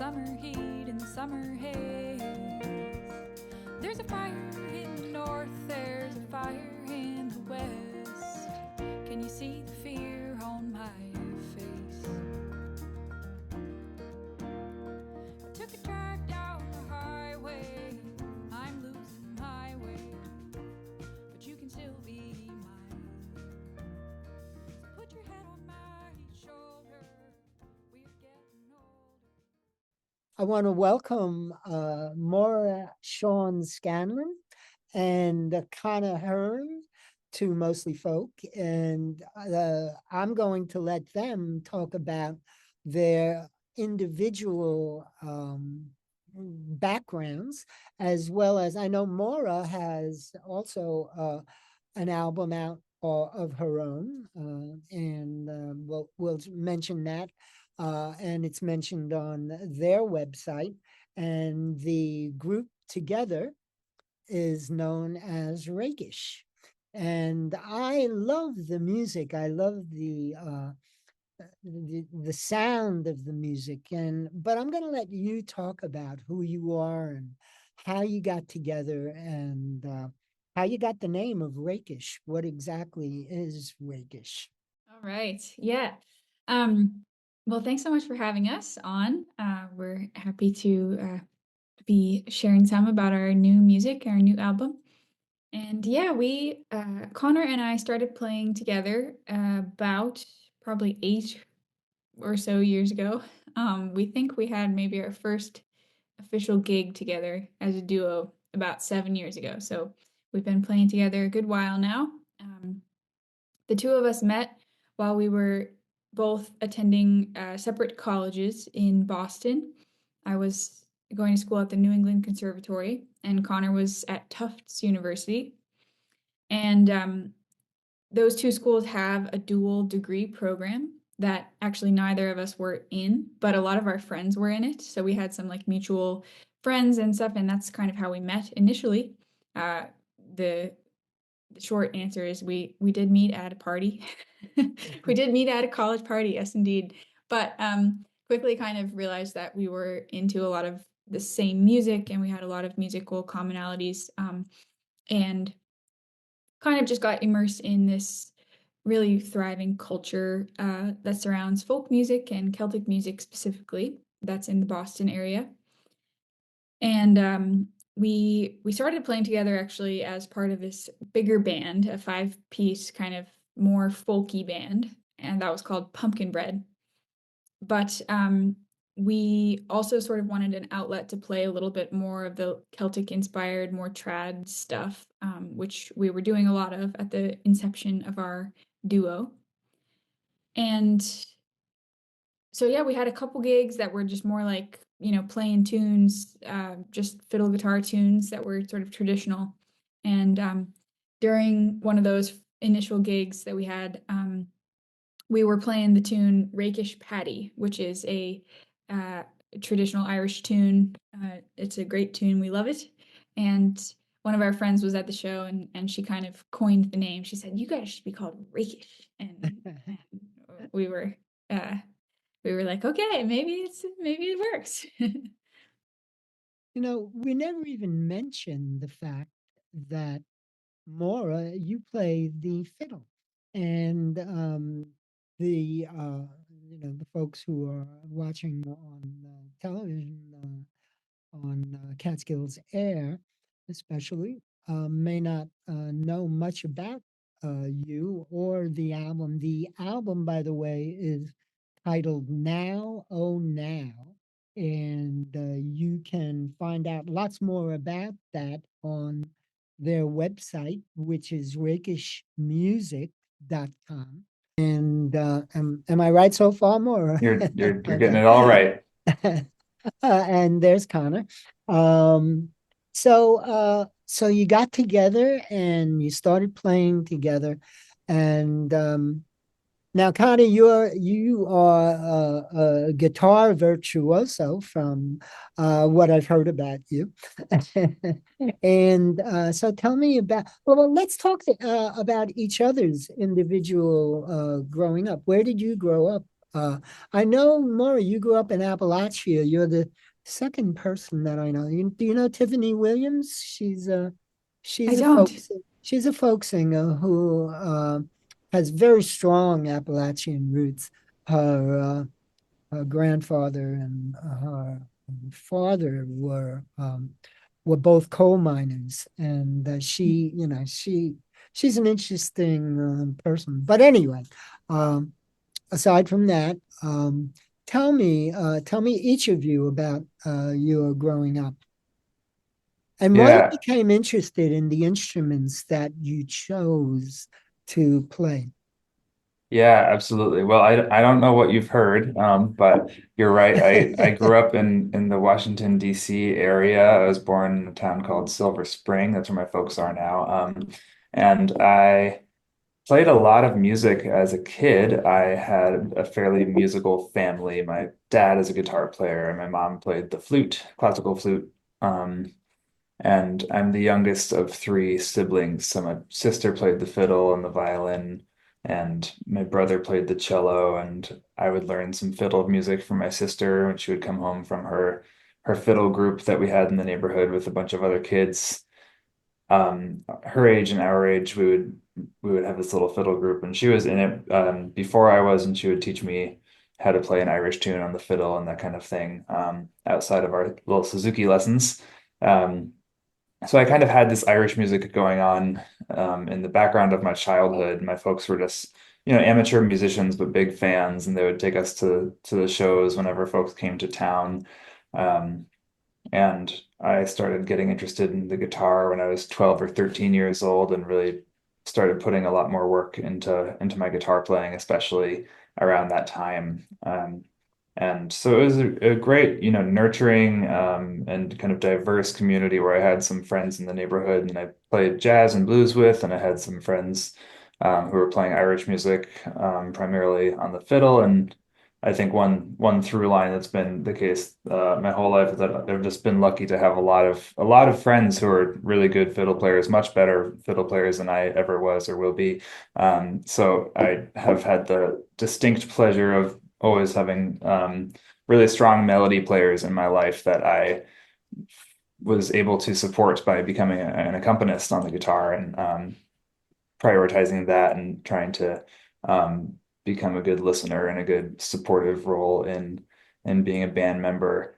summer heat and the summer haze. There's a fire in the north, there's a fire in the west. Can you see the fear on my face? I took a drive down the highway, I'm losing my way, but you can still be mine. So put your head on my shoulder, we're getting older. I want to welcome Maura, Shawn, Scanlin, and Conor Hearne to Mostly Folk. And I'm going to let them talk about their individual backgrounds, as well as I know Maura has also an album out of her own, and we'll mention that. And it's mentioned on their website. And the group together is known as Rakish. And I love the music. I love the sound of the music. But I'm going to let you talk about who you are and how you got together and how you got the name of Rakish. What exactly is Rakish? All right. Yeah. Well, thanks so much for having us on. We're happy to be sharing some about our new music, our new album. And yeah, Connor and I started playing together about probably 8 or so years ago. We think we had maybe our first official gig together as a duo about 7 years ago. So we've been playing together a good while now. The two of us met while we were both attending separate colleges in Boston. I was going to school at the New England Conservatory, and Connor was at Tufts University. And those two schools have a dual degree program that actually neither of us were in, but a lot of our friends were in it. So we had some like mutual friends and stuff, and that's kind of how we met initially. The short answer is we did meet at a party. We did meet at a college party, yes, indeed. But quickly kind of realized that we were into a lot of the same music and we had a lot of musical commonalities, and kind of just got immersed in this really thriving culture that surrounds folk music and Celtic music specifically. That's in the Boston area. And we started playing together actually as part of this bigger band, a 5-piece kind of more folky band, and that was called Pumpkin Bread. But we also sort of wanted an outlet to play a little bit more of the Celtic inspired, more trad stuff, which we were doing a lot of at the inception of our duo. And so yeah, we had a couple gigs that were just more like, playing tunes, just fiddle guitar tunes that were sort of traditional. And during one of those initial gigs that we had, we were playing the tune Rakish Paddy, which is a traditional Irish tune. It's a great tune. We love it. And one of our friends was at the show, and she kind of coined the name. She said, "You guys should be called Rakish." And we were like, okay, maybe it works. We never even mentioned the fact that Maura, you play the fiddle, and the folks who are watching on television on Catskills Air, especially, may not know much about you or the album. The album, by the way, is titled Now, Oh Now. And you can find out lots more about that on their website, which is rakishmusic.com. And am I right so far, Maura? You're getting it all right. And there's Conor. So you got together and you started playing together, and now, Connie, you are a guitar virtuoso from what I've heard about you, and so tell me about. Well, let's talk about each other's individual growing up. Where did you grow up, I know, Maura, you grew up in Appalachia. You're the second person that I know. Do you know Tiffany Williams? I She's a don't. folk singer who has very strong Appalachian roots. Her her grandfather and her father were both coal miners, and she's an interesting person. But anyway, um, aside from that, tell me each of you about your growing up and why you Yeah, became interested in the instruments that you chose to play. yeah, absolutely. Well, I don't know what you've heard, but you're right. I grew up in the Washington, D.C. area. I was born in a town called Silver Spring. That's where my folks are now. And I played a lot of music as a kid. I had a fairly musical family. My dad is a guitar player, and my mom played the flute, classical flute. Um, and I'm the youngest of three siblings. So my sister played the fiddle and the violin, and my brother played the cello. And I would learn some fiddle music from my sister when she would come home from her fiddle group that we had in the neighborhood with a bunch of other kids. Her age and our age, we would have this little fiddle group, and she was in it before I was, and she would teach me how to play an Irish tune on the fiddle and that kind of thing outside of our little Suzuki lessons. Um, so I kind of had this Irish music going on in the background of my childhood. My folks were just, amateur musicians, but big fans, and they would take us to the shows whenever folks came to town. Um, and I started getting interested in the guitar when I was 12 or 13 years old and really started putting a lot more work into my guitar playing, especially around that time. And so it was a great, nurturing and kind of diverse community where I had some friends in the neighborhood and I played jazz and blues with, and I had some friends who were playing Irish music primarily on the fiddle. And I think one through line that's been the case my whole life is that I've just been lucky to have a lot of friends who are really good fiddle players, much better fiddle players than I ever was or will be. So I have had the distinct pleasure of always having really strong melody players in my life that I was able to support by becoming an accompanist on the guitar and prioritizing that and trying to um, become a good listener and a good supportive role in being a band member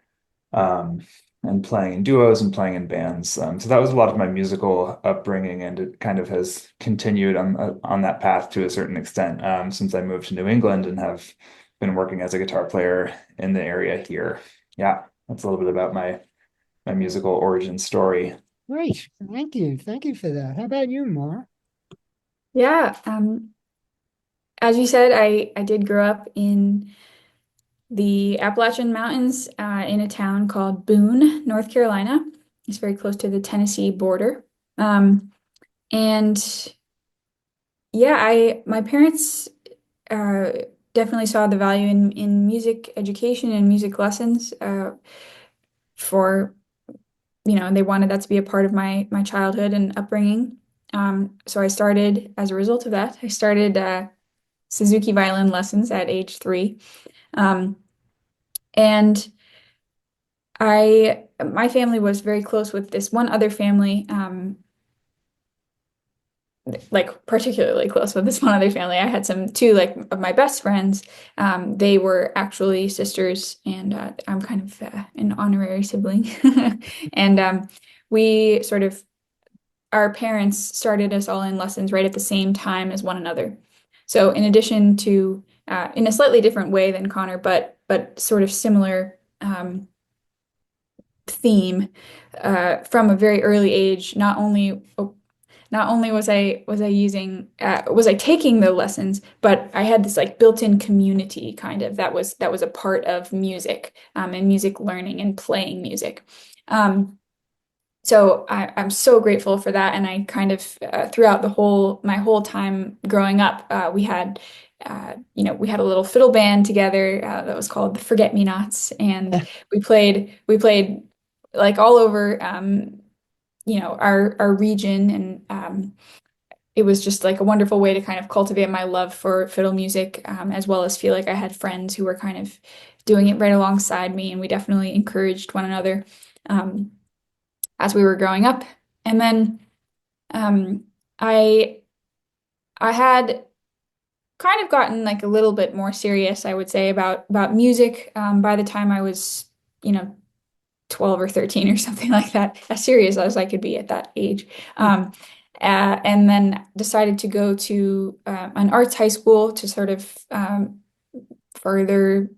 um, and playing in duos and playing in bands. So that was a lot of my musical upbringing, and it kind of has continued on that path to a certain extent since I moved to New England and have been working as a guitar player in the area here. Yeah, that's a little bit about my musical origin story. Great. Thank you for that. How about you, Maura? Yeah. As you said, I did grow up in the Appalachian Mountains in a town called Boone, North Carolina. It's very close to the Tennessee border. And yeah, I my parents uh, definitely saw the value in music education and music lessons for they wanted that to be a part of my childhood and upbringing. So I started as a result of that. I started Suzuki violin lessons at age 3. Um, and my family was very close with this one other family, like particularly close with this one other family. I had two like of my best friends. They were actually sisters, and I'm kind of an honorary sibling. And we sort of our parents started us all in lessons right at the same time as one another. So in addition to in a slightly different way than Connor, but sort of similar theme from a very early age. Not only was I taking the lessons, but I had this like built-in community kind of that was a part of music and music learning and playing music. So I'm so grateful for that, and I kind of throughout my whole time growing up, we had a little fiddle band together that was called the Forget Me Nots, and we played like all over our region, and it was just like a wonderful way to kind of cultivate my love for fiddle music, as well as feel like I had friends who were kind of doing it right alongside me, and we definitely encouraged one another um, as we were growing up. And then um, I I had kind of gotten like a little bit more serious, I would say, about music by the time I was, you know, 12 or 13 or something like that, as serious as I could be at that age. Um, and then decided to go to an arts high school to sort of further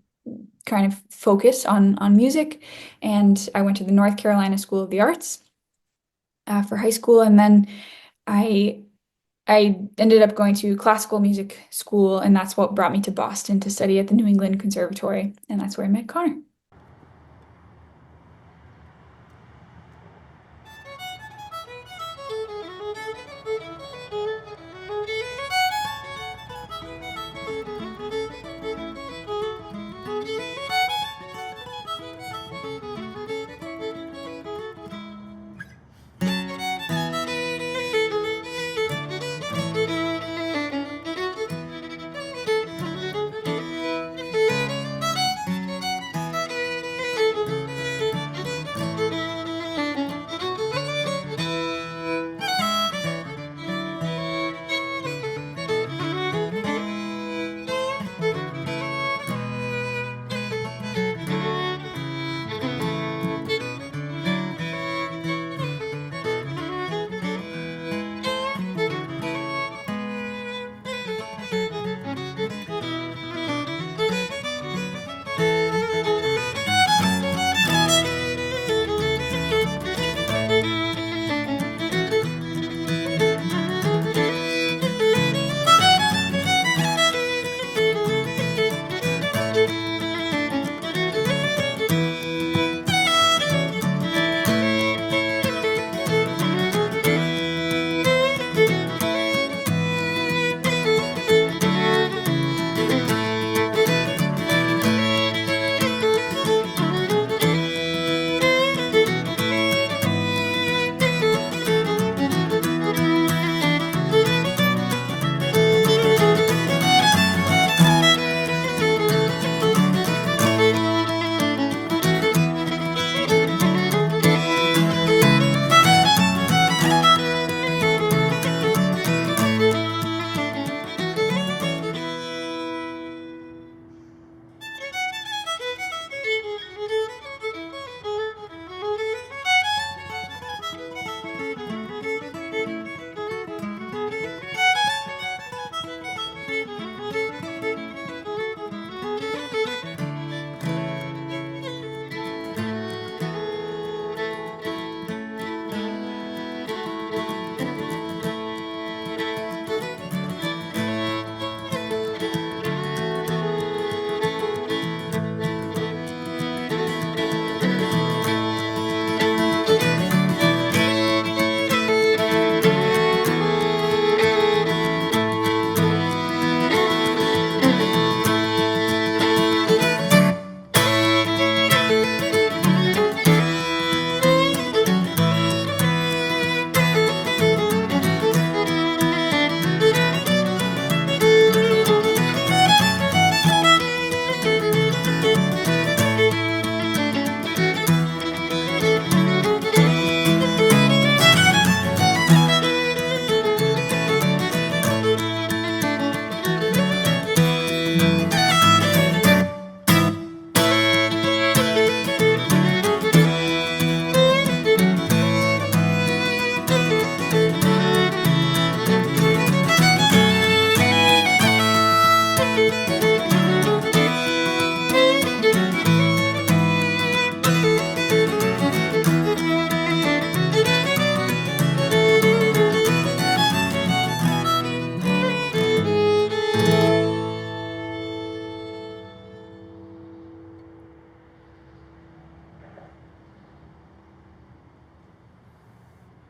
kind of focus on music. And I went to the North Carolina School of the Arts for high school, and then I I ended up going to classical music school, and that's what brought me to Boston to study at the New England Conservatory, and that's where I met Connor.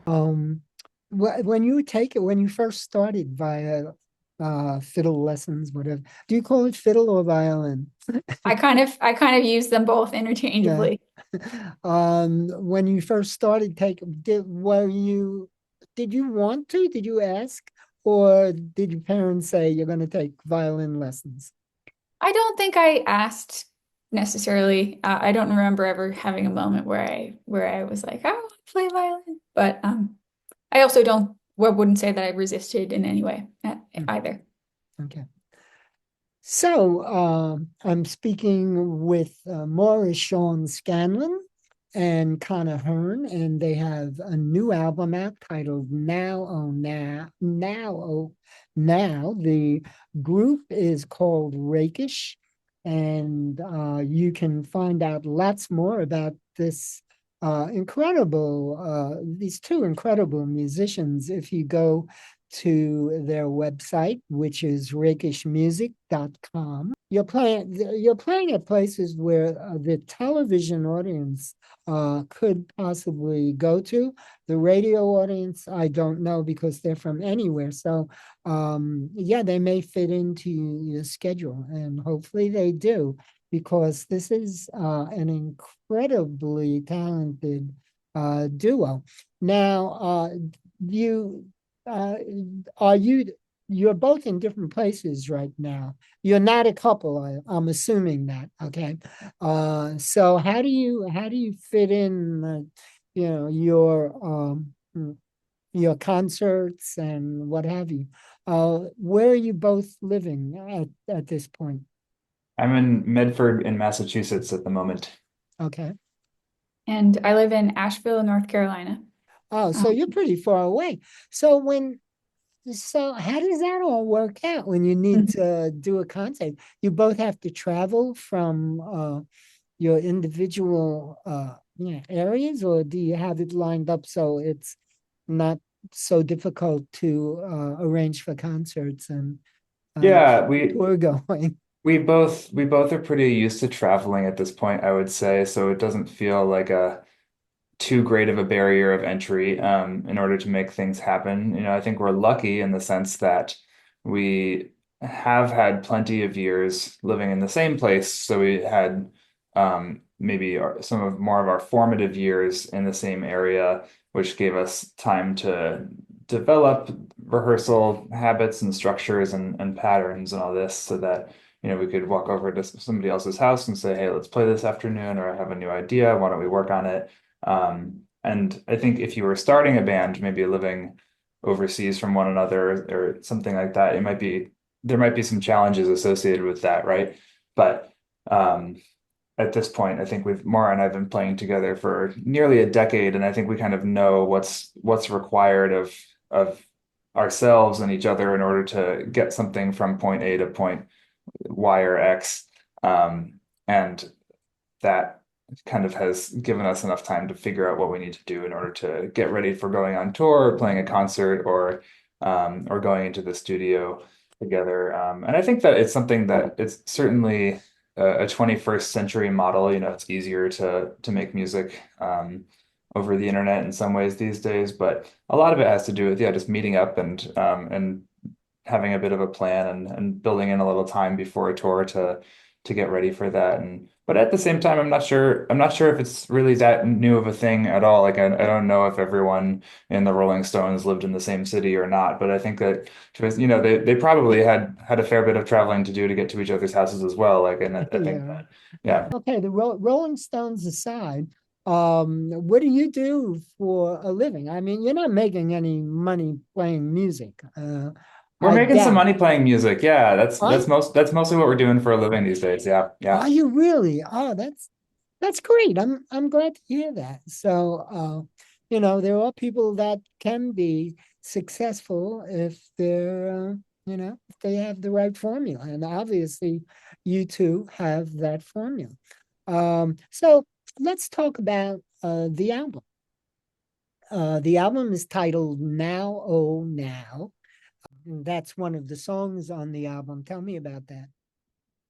Um, when you take it, when you first started via fiddle lessons, whatever, do you call it fiddle or violin? I kind of use them both Yeah. interchangeably. When you first started taking, did you want to? Did you ask, or did your parents say you're going to take violin lessons? I don't think I asked necessarily. I don't remember ever having a moment where I was like, I want to play violin. But I also don't well, wouldn't say that I resisted in any way Hmm, either. okay. So I'm speaking with Maura, Shawn, Scanlin, and Conor Hearne, and they have a new album out titled Now Oh Now. Now Oh Now. The group is called Rakish, and you can find out lots more about these two incredible musicians if you go to their website, which is rakishmusic.com. You're playing at places where the television audience could possibly go to. The radio audience, I don't know because they're from anywhere. So yeah, they may fit into your schedule, and hopefully they do, because this is an incredibly talented duo. Now, you uh, are you're both in different places right now. You're not a couple, I'm assuming that. Okay. So how do you fit in your concerts and what have you? Where are you both living at this point? I'm in Medford in Massachusetts at the moment. Okay. And I live in Asheville, North Carolina. Oh, so Um, you're pretty far away. So how does that all work out when you need to do a concert? You both have to travel from your individual areas, or do you have it lined up so it's not so difficult to arrange for concerts and Yeah, keep the tour going? we both are pretty used to traveling at this point, I would say, so it doesn't feel like a too great of a barrier of entry in order to make things happen. I think we're lucky in the sense that we have had plenty of years living in the same place. So we had maybe some of more of our formative years in the same area, which gave us time to develop rehearsal habits and structures and patterns and all this so that we could walk over to somebody else's house and say, hey, let's play this afternoon, or I have a new idea. Why don't we work on it? And I think if you were starting a band, maybe living overseas from one another or something like that, there might be some challenges associated with that, right? But at this point, I think Maura and I've been playing together for nearly a decade, and I think we kind of know what's required of ourselves and each other in order to get something from point A to point Y or X. And that kind of has given us enough time to figure out what we need to do in order to get ready for going on tour, or playing a concert, or going into the studio together. And I think that it's something that it's certainly a 21st century model. It's easier to make music over the internet in some ways these days, but a lot of it has to do with just meeting up and having a bit of a plan and building in a little time before a tour to get ready for that. But at the same time, I'm not sure if it's really that new of a thing at all. Like I don't know if everyone in the Rolling Stones lived in the same city or not, but I think that they probably had a fair bit of traveling to do to get to each other's houses as well. Like, and I think Yeah. that, yeah. Okay, the Rolling Stones aside, what do you do for a living? I mean, you're not making any money playing music. We're I making some doubt. money playing music. Yeah, that's Are that's most that's mostly what we're doing for a living these days. Yeah, yeah. are you really? Oh, that's great. I'm glad to hear that. So, there are people that can be successful if if they have the right formula, and obviously, you two have that formula. So let's talk about the album. The album is titled Now Oh Now. That's one of the songs on the album. Tell me about that.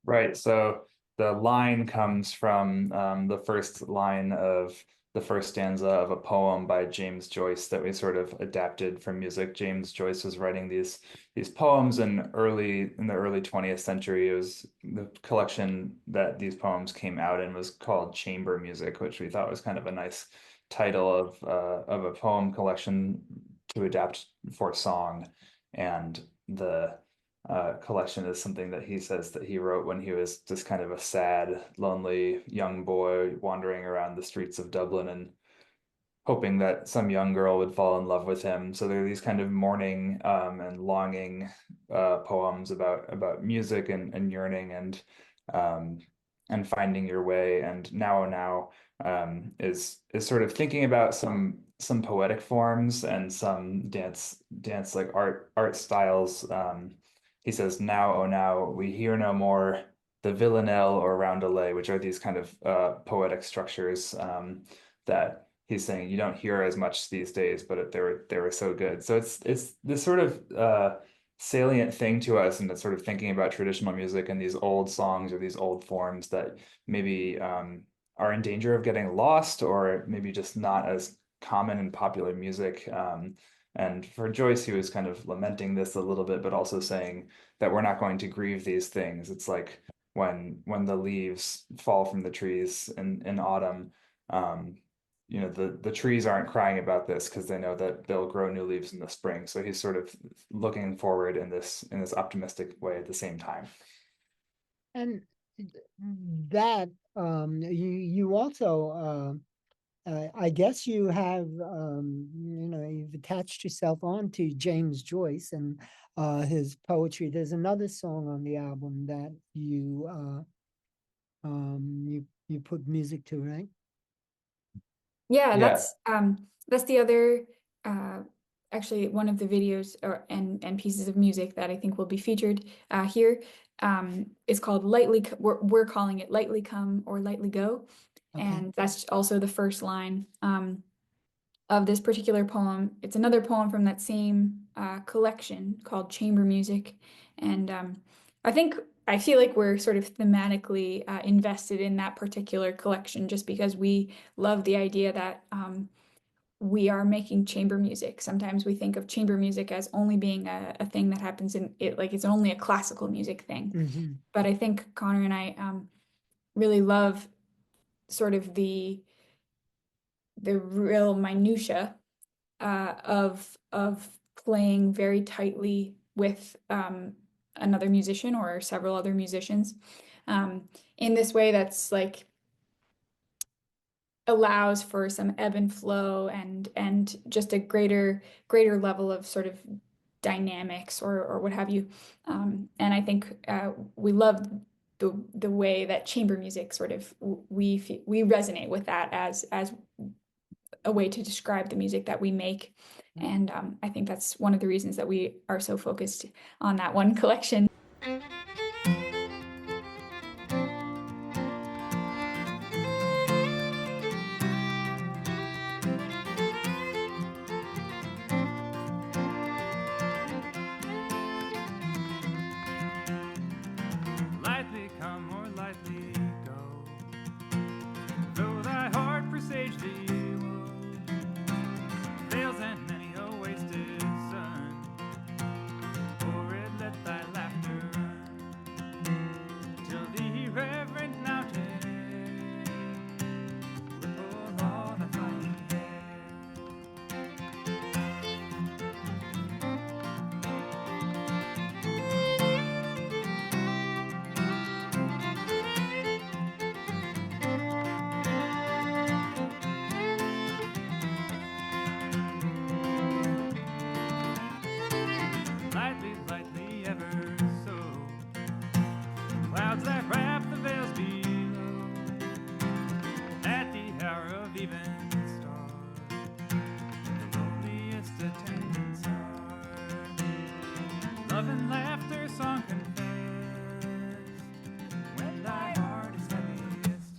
Right. So the line comes from the first line of the first stanza of a poem by James Joyce that we sort of adapted from music. James Joyce was writing these poems in the early 20th century. It was the collection that these poems came out in was called Chamber Music, which we thought was kind of a nice title of a poem collection to adapt for song. and the collection is something that he says that he wrote when he was just kind of a sad, lonely young boy wandering around the streets of Dublin and hoping that some young girl would fall in love with him. So there are these kind of mourning and longing poems about music and yearning um, and finding your way. And Now Oh Now is sort of thinking about some poetic forms and some dance like art styles. He says, "Now oh now, we hear no more the villanelle or roundelay," which are these kind of poetic structures that he's saying you don't hear as much these days, but they were so good. So it's this sort of salient thing to us, and it's sort of thinking about traditional music and these old songs or these old forms that maybe are in danger of getting lost, or maybe just not as common in popular music. And for Joyce, he was kind of lamenting this a little bit, but also saying that we're not going to grieve these things. It's like when the leaves fall from the trees in autumn. Um, the trees aren't crying about this because they know that they'll grow new leaves in the spring. So he's sort of looking forward in this optimistic way at the same time. And that you also I guess you have you've attached yourself on to James Joyce and his poetry. There's another song on the album that you put music to, right? Yeah, Yeah, that's the other uh actually one of the videos and pieces of music that I think will be featured here. It's called we're calling it Lightly Come or Lightly Go. Okay. And that's also the first line of this particular poem. It's another poem from that same collection called Chamber Music. And I feel like we're sort of thematically invested in that particular collection just because we love the idea that we are making chamber music. Sometimes we think of chamber music as only being a thing that happens in it, like it's only a classical music thing. Hmm. But I think Connor and I really love sort of the real minutia of playing very tightly with another musician or several other musicians um, in this way that's like allows for some ebb and flow and just a greater level of sort of dynamics or what have you. And I think we love the way that chamber music sort of we resonate with that as a way to describe the music that we make. And I think that's one of the reasons that we are so focused on that one collection. Lightly come or lightly go, though thy heart presage thee woe, fails and many a wasted sun, for it let thy laughter run, till the irreverent mountain ripple all the flying air. Lightly, lightly ever so, clouds that wrap the veils below, at the hour of even star, the loneliest attendants are. Love and laughter, song confessed, when thy heart is heaviest.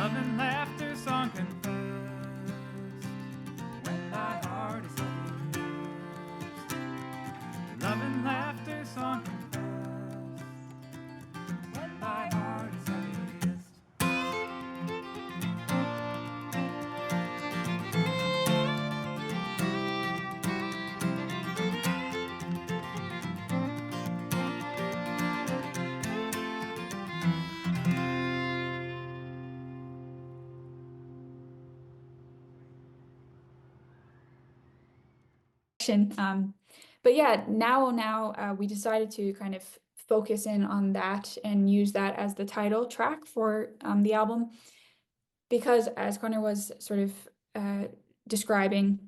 Love and laughter song confessed when thy heart is heaviest. Love and laughter song confessed when thy heart is heaviest. But yeah, now we decided to kind of focus in on that and use that as the title track for the album because as Conor was sort of describing,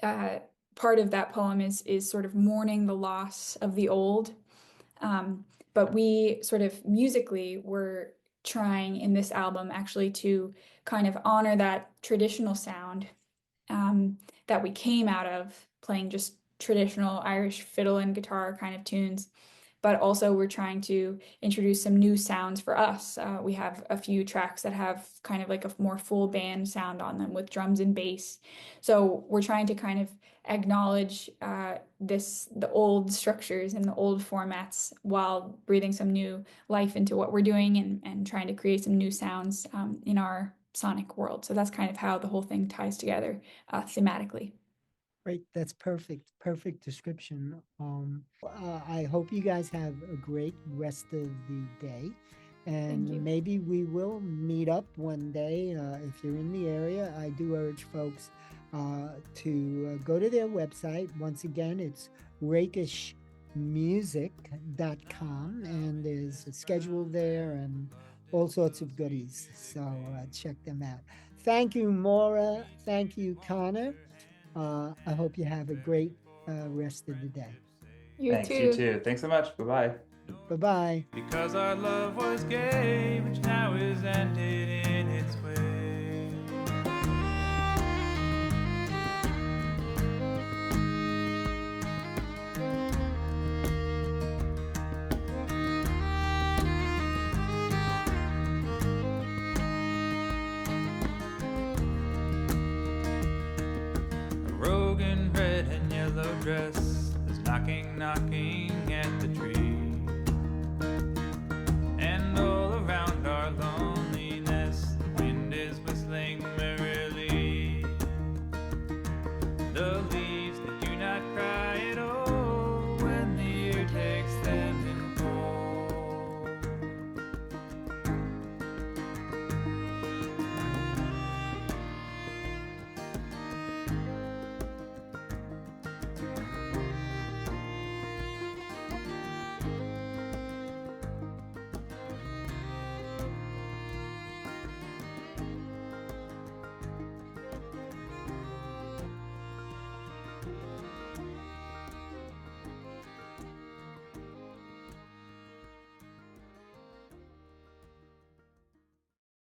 part of that poem is sort of mourning the loss of the old. But we sort of musically were trying in this album actually to kind of honor that traditional sound that we came out of playing just traditional Irish fiddle and guitar kind of tunes. But also, we're trying to introduce some new sounds for us. We have a few tracks that have kind of like a more full band sound on them with drums and bass. So we're trying to kind of acknowledge the old structures and the old formats while breathing some new life into what we're doing and trying to create some new sounds in our sonic world. So that's kind of how the whole thing ties together thematically. Great, that's perfect. Perfect description. I hope you guys have a great rest of the day. And Thank you. maybe we will meet up one day if you're in the area. I do urge folks to go to their website. Once again, it's rakishmusic.com, and there's a schedule there and all sorts of goodies. So check them out. Thank you, Maura. Thank you, Conor. I hope you have a great rest of the day. Thanks, you too. Thanks so much. Bye-bye. Bye-bye. Because our love was gay, which now is ended in its way. A rogue in red and yellow dress is knocking at the tree.